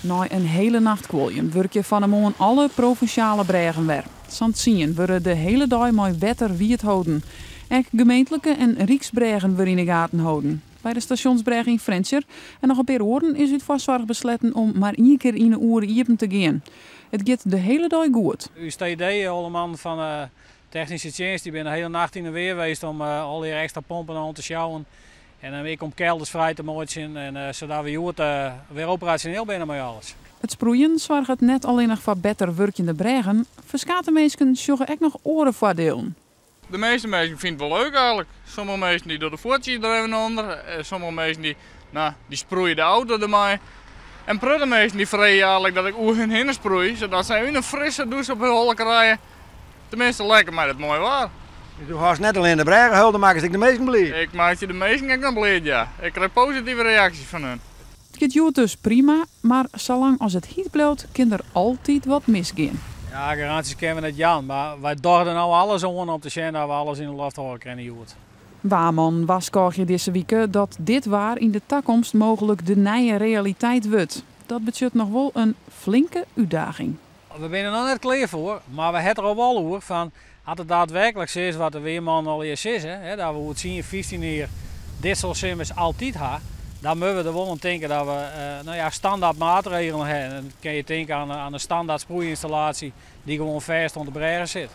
Na een hele nacht kwoljen werk je van hem alle provinciale bregen weer. Santzien worden de hele dag met wetter wierd houden. Ook gemeentelijke en rijksbregen worden in de gaten houden. Bij de stationsbreg in Frenscher en nog een paar oren is het vastzorg besletten om maar één keer in de oren iepen te gaan. Het gaat de hele dag goed. U STD, alle man van technische dienst, die ben de hele nacht in de weer geweest om al die extra pompen aan te sjouwen. En ik om kelders vrij te maken en zodat we weer operationeel zijn met alles. Het sproeien zorgt net alleen nog voor beter werkende bregen. Verschillende mensen zorgen ook nog orenvoordelen. De meeste mensen vinden het wel leuk eigenlijk. Sommige mensen die door de voetjes er even onder. Sommige mensen die sproeien de auto ermee. En prutte mensen die vreden eigenlijk dat ik oer hun heen sproei. Zodat zij een frisse douche op hun holken rijden. Tenminste lekker, maar dat is mooi waar. Dus je gaat net alleen de bregen hulden maken, ik de meesten blij. Ik maak je de meesten ook nog blij, ja. Ik krijg positieve reacties van hun. Het gaat dus prima, maar zolang als het heet blijft, kan er altijd wat misgaan. Ja, garanties kennen we net Jan, maar wij dachten nou alles om te zien dat we alles in de lucht houden kunnen. Waarman waarschuwt je deze week dat dit waar in de toekomst mogelijk de nieuwe realiteit wordt. Dat betekent nog wel een flinke uitdaging. We zijn er nog net klaar voor, maar we hebben er al wel over van als het daadwerkelijk is wat de weerman al eerst is, hè, dat we het zien 15 hier dit soort simmers altijd hebben, dan moeten we er wel aan denken dat we standaard maatregelen hebben. Dan kun je denken aan een standaard sproeiinstallatie die gewoon vast onder de bregen zit.